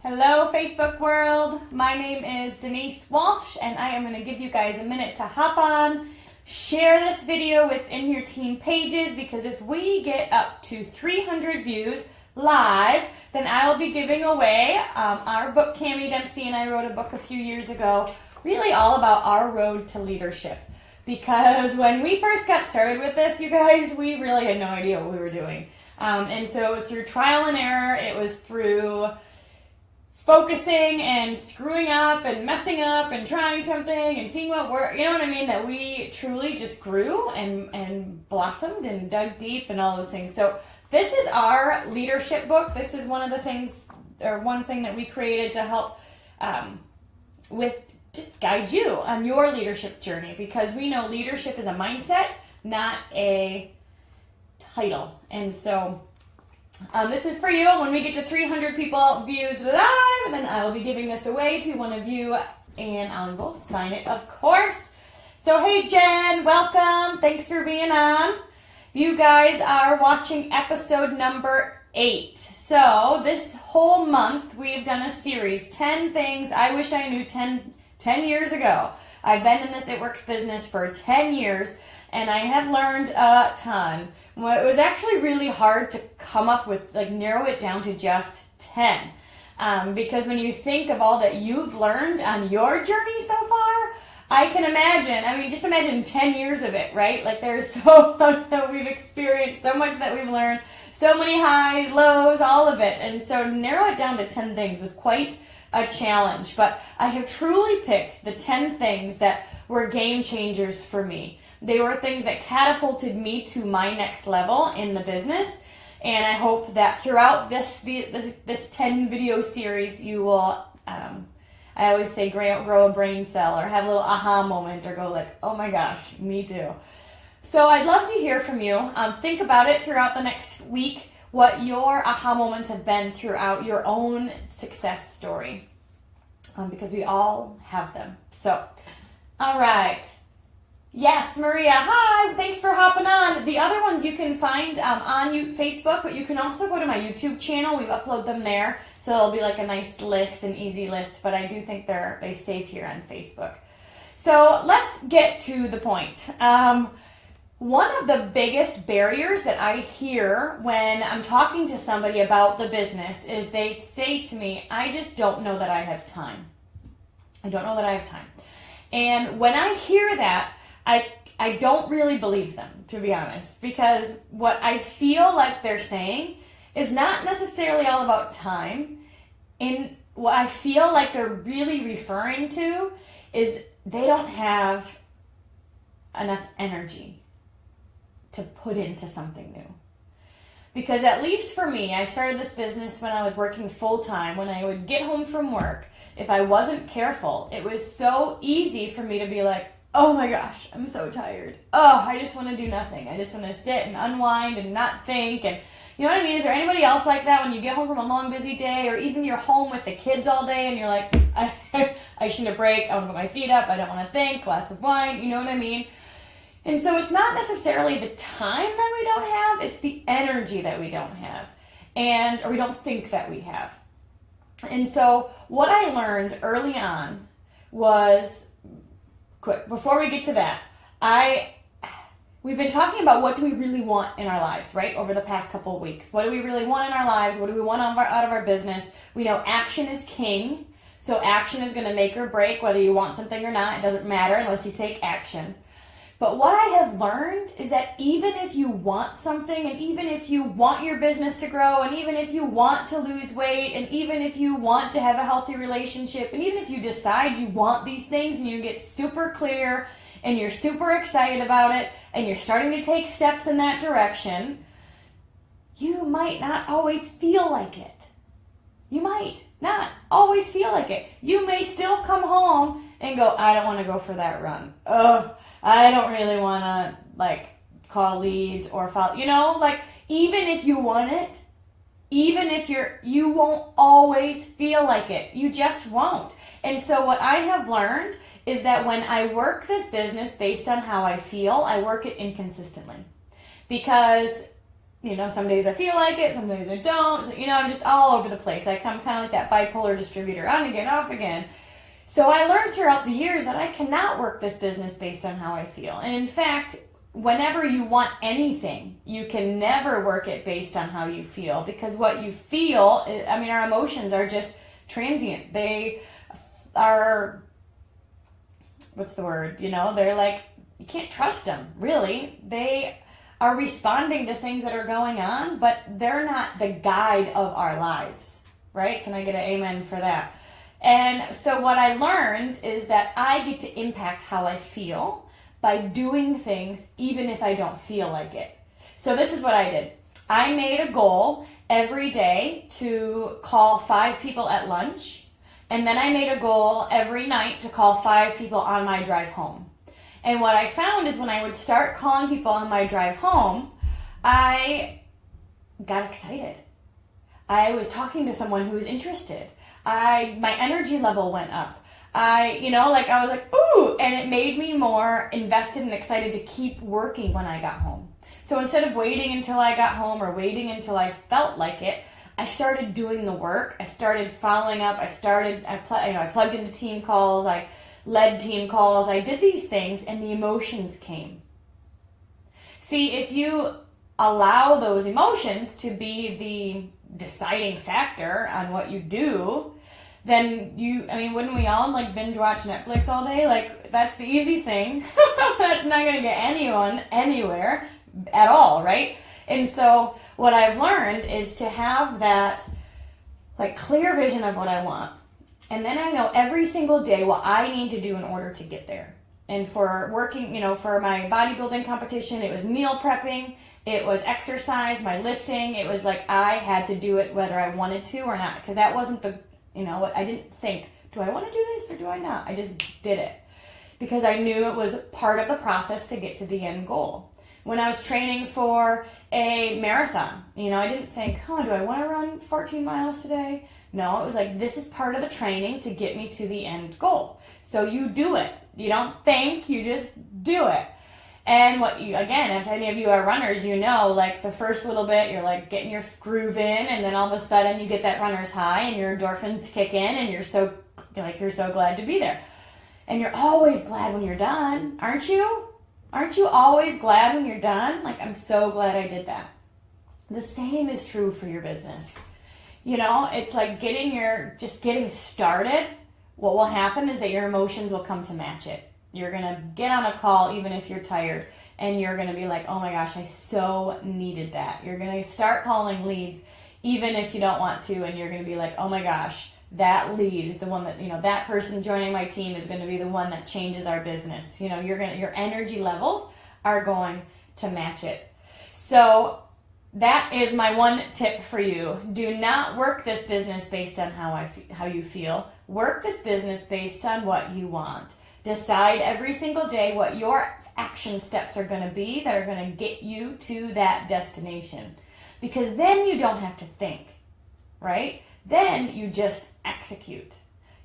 Hello, Facebook world. My name is Denise Walsh, and I am going to give you guys a minute to hop on, share this video within your team pages, because if we get up to 300 views live, then I'll be giving away our book. Cammie Dempsey and I wrote a book a few years ago, really all about our road to leadership. Because when we first got started with this, you guys, we really had no idea what we were doing. And so it was through trial and error. It was through focusing and screwing up and messing up and trying something and seeing what worked, you know what I mean, that we truly just grew and blossomed and dug deep and all those things. So this is our leadership book. This is one of the things, or one thing that we created to help with just guide you on your leadership journey, because we know leadership is a mindset, not a title. And so this is for you. When we get to 300 people views live, and then I will be giving this away to one of you, and I will sign it, of course. So hey Jen, welcome. Thanks for being on. You guys are watching episode number 8. So this whole month we've done a series, 10 things I wish I knew 10 years ago. I've been in this It Works business for 10 years, and I have learned a ton. Well, it was actually really hard to come up with, narrow it down to just 10. Because when you think of all that you've learned on your journey so far, I can imagine, just imagine 10 years of it, right? There's so much that we've experienced, so much that we've learned, so many highs, lows, all of it. And so to narrow it down to 10 things was quite a challenge. But I have truly picked the 10 things that were game changers for me. They were things that catapulted me to my next level in the business, and I hope that throughout this 10 video series you will, I always say grow a brain cell, or have a little aha moment, or go oh my gosh, me too. So I'd love to hear from you. Think about it throughout the next week, what your aha moments have been throughout your own success story, because we all have them. So, all right. Yes, Maria, hi, thanks for hopping on. The other ones you can find on Facebook, but you can also go to my YouTube channel. We've uploaded them there, so it'll be a nice list, an easy list, but I do think they save here on Facebook. So let's get to the point. One of the biggest barriers that I hear when I'm talking to somebody about the business is they say to me, I just don't know that I have time. I don't know that I have time. And when I hear that, I don't really believe them, to be honest, because what I feel like they're saying is not necessarily all about time. And what I feel like they're really referring to is they don't have enough energy to put into something new. Because at least for me, I started this business when I was working full-time. When I would get home from work, if I wasn't careful, it was so easy for me to be oh my gosh, I'm so tired. Oh, I just want to do nothing. I just want to sit and unwind and not think. And you know what I mean? Is there anybody else like that when you get home from a long, busy day, or even you're home with the kids all day and you're I just need a break. I want to put my feet up. I don't want to think. Glass of wine. You know what I mean? And so it's not necessarily the time that we don't have. It's the energy that we don't have, or we don't think that we have. And so what I learned early on was, quick, before we get to that, we've been talking about what do we really want in our lives, right, over the past couple of weeks. What do we really want in our lives? What do we want out of our business? We know action is king, so action is going to make or break whether you want something or not. It doesn't matter unless you take action. But what I have learned is that even if you want something, and even if you want your business to grow, and even if you want to lose weight, and even if you want to have a healthy relationship, and even if you decide you want these things and you get super clear and you're super excited about it and you're starting to take steps in that direction, you might not always feel like it. You might not always feel like it. You may still come home and go, I don't want to go for that run. Ugh, I don't really want to, call leads or follow. Even if you want it, even if you won't always feel like it. You just won't. And so what I have learned is that when I work this business based on how I feel, I work it inconsistently. Because some days I feel like it, some days I don't. So, I'm just all over the place. I'm kind of like that bipolar distributor, on again, off again. So I learned throughout the years that I cannot work this business based on how I feel. And in fact, whenever you want anything, you can never work it based on how you feel, because what you feel, our emotions are just transient. They are, what's the word? They're like, you can't trust them, really. They are responding to things that are going on, but they're not the guide of our lives, right? Can I get an amen for that? And so what I learned is that I get to impact how I feel by doing things even if I don't feel like it. So this is what I did. I made a goal every day to call 5 people at lunch, and then I made a goal every night to call 5 people on my drive home. And what I found is when I would start calling people on my drive home, I got excited. I was talking to someone who was interested. My energy level went up. I was like, ooh, and it made me more invested and excited to keep working when I got home. So instead of waiting until I got home or waiting until I felt like it, I started doing the work. I started following up. I plugged into team calls. I led team calls. I did these things, and the emotions came. See, if you allow those emotions to be the deciding factor on what you do, then wouldn't we all binge watch Netflix all day? That's the easy thing. That's not going to get anyone anywhere at all, right? And so what I've learned is to have that clear vision of what I want. And then I know every single day what I need to do in order to get there. And for working, for my bodybuilding competition, it was meal prepping, it was exercise, my lifting. It was I had to do it whether I wanted to or not, because that wasn't I didn't think, do I want to do this or do I not? I just did it because I knew it was part of the process to get to the end goal. When I was training for a marathon, I didn't think, do I want to run 14 miles today? No, it was this is part of the training to get me to the end goal. So you do it. You don't think, you just do it. And if any of you are runners, the first little bit, you're getting your groove in, and then all of a sudden you get that runner's high and your endorphins kick in and you're so glad to be there. And you're always glad when you're done, aren't you? Aren't you always glad when you're done? I'm so glad I did that. The same is true for your business. It's getting started. What will happen is that your emotions will come to match it. You're going to get on a call even if you're tired, and you're going to be like, oh my gosh, I so needed that. You're going to start calling leads even if you don't want to, and you're going to be like, oh my gosh, that lead is the one that, that person joining my team is going to be the one that changes our business. Your energy levels are going to match it. So that is my one tip for you. Do not work this business based on how you feel. Work this business based on what you want. Decide every single day what your action steps are going to be that are going to get you to that destination. Because then you don't have to think, right? Then you just execute.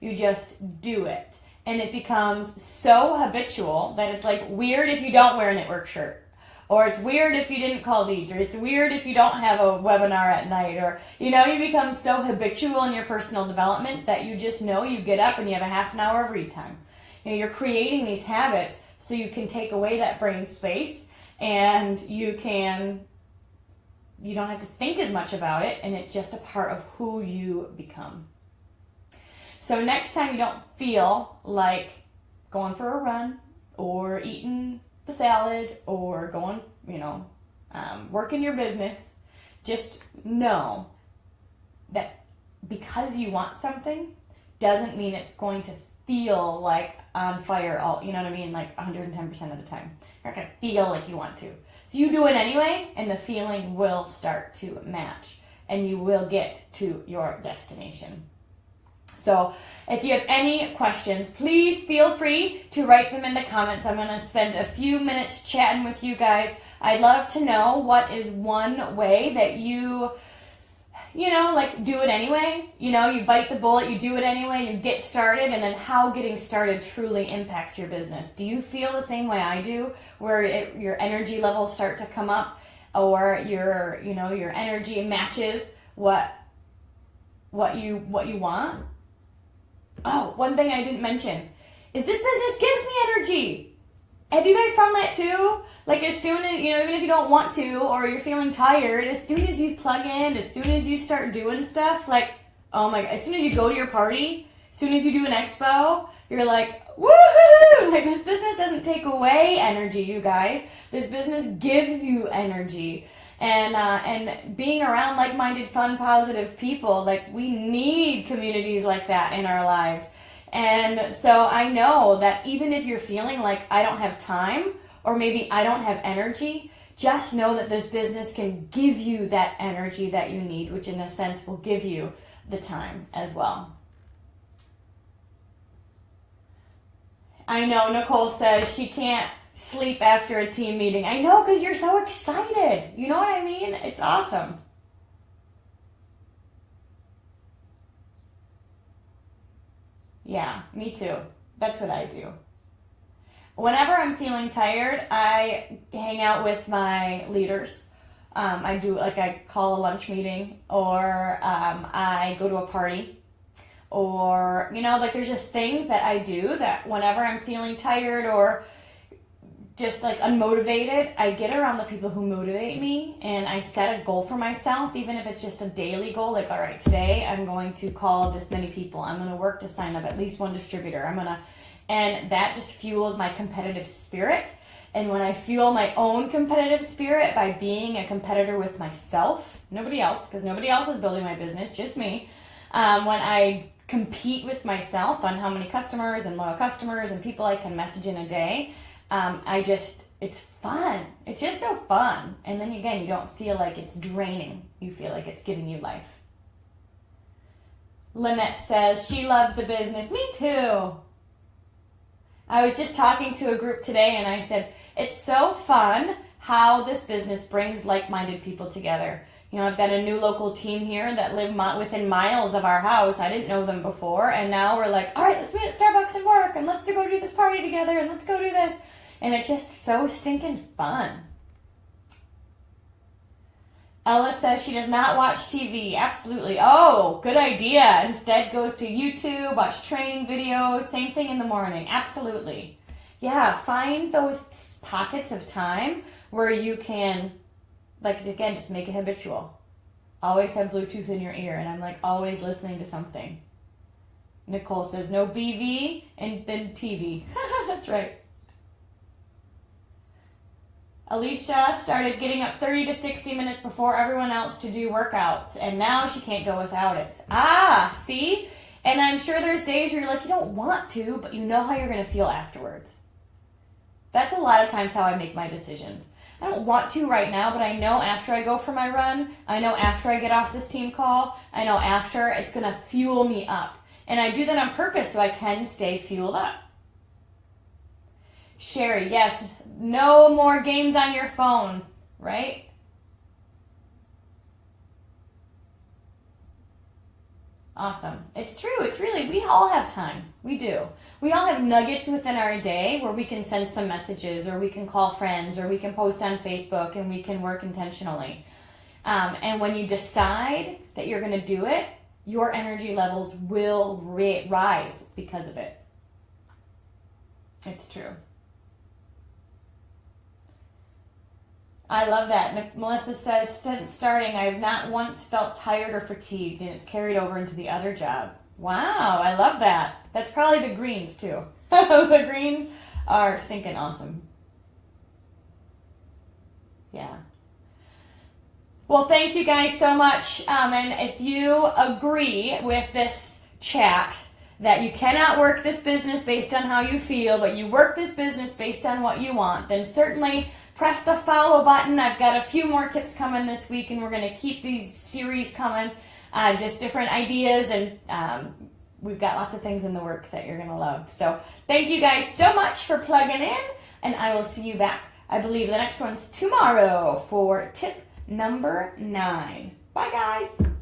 You just do it. And it becomes so habitual that it's weird if you don't wear a knitwork shirt. Or it's weird if you didn't call leads, or it's weird if you don't have a webinar at night, or, you become so habitual in your personal development that you just know you get up and you have a half an hour of read time. You're creating these habits so you can take away that brain space, and you don't have to think as much about it, and it's just a part of who you become. So next time you don't feel like going for a run or eating the salad or going, working your business, just know that because you want something doesn't mean it's going to feel on fire 110% of the time. You're not going to feel like you want to. So you do it anyway, and the feeling will start to match, and you will get to your destination. So if you have any questions, please feel free to write them in the comments. I'm going to spend a few minutes chatting with you guys. I'd love to know what is one way that you do it anyway. You bite the bullet, you do it anyway, you get started, and then how getting started truly impacts your business. Do you feel the same way I do, where your energy levels start to come up? or your energy matches what you want. Oh, one thing I didn't mention is this business gives me energy. Have you guys found that too? Like as soon as, even if you don't want to or you're feeling tired, as soon as you plug in, as soon as you start doing stuff, like, oh my God, as soon as you go to your party, as soon as you do an expo, you're like, woohoo! Like this business doesn't take away energy, you guys. This business gives you energy. And being around like-minded, fun, positive people, like we need communities like that in our lives. And so I know that even if you're feeling like I don't have time or maybe I don't have energy, just know that this business can give you that energy that you need, which in a sense will give you the time as well. I know Nicole says she can't sleep after a team meeting. I know, because you're so excited. You know what I mean? It's awesome. Yeah, me too. That's what I do. Whenever I'm feeling tired, I hang out with my leaders. I call a lunch meeting, or I go to a party, or, there's just things that I do that whenever I'm feeling tired or just like unmotivated, I get around the people who motivate me, and I set a goal for myself, even if it's just a daily goal. Like, all right, today I'm going to call this many people. I'm going to work to sign up at least one distributor. And that just fuels my competitive spirit. And when I fuel my own competitive spirit by being a competitor with myself, nobody else, because nobody else is building my business, just me. When I compete with myself on how many customers and loyal customers and people I can message in a day, it's fun. It's just so fun. And then again, you don't feel like it's draining. You feel like it's giving you life. Lynette says she loves the business. Me too. I was just talking to a group today and I said, it's so fun how this business brings like-minded people together. I've got a new local team here that live within miles of our house. I didn't know them before. And now we're like, all right, let's meet at Starbucks and work, and let's go do this party together, and let's go do this. And it's just so stinking fun. Ella says she does not watch TV. Absolutely. Oh, good idea. Instead goes to YouTube, watch training videos, same thing in the morning. Absolutely. Yeah, find those pockets of time where you can, just make it habitual. Always have Bluetooth in your ear, and I'm always listening to something. Nicole says no BV and then TV. That's right. Alicia started getting up 30 to 60 minutes before everyone else to do workouts, and now she can't go without it. Ah, see? And I'm sure there's days where you're like, you don't want to, but you know how you're going to feel afterwards. That's a lot of times how I make my decisions. I don't want to right now, but I know after I go for my run, I know after I get off this team call, I know after it's going to fuel me up. And I do that on purpose so I can stay fueled up. Sherry, yes, no more games on your phone, right? Awesome. It's true. It's really, we all have time. We do. We all have nuggets within our day where we can send some messages, or we can call friends, or we can post on Facebook, and we can work intentionally. And when you decide that you're going to do it, your energy levels will rise because of it. It's true. I love that. Melissa says, since starting, I have not once felt tired or fatigued, and it's carried over into the other job. Wow, I love that. That's probably the greens, too. The greens are stinking awesome. Yeah. Well, thank you guys so much. And if you agree with this chat, that you cannot work this business based on how you feel, but you work this business based on what you want, then certainly press the follow button. I've got a few more tips coming this week, and we're going to keep these series coming, just different ideas, and we've got lots of things in the works that you're going to love. So thank you guys so much for plugging in, and I will see you back. I believe the next one's tomorrow for tip number 9. Bye, guys.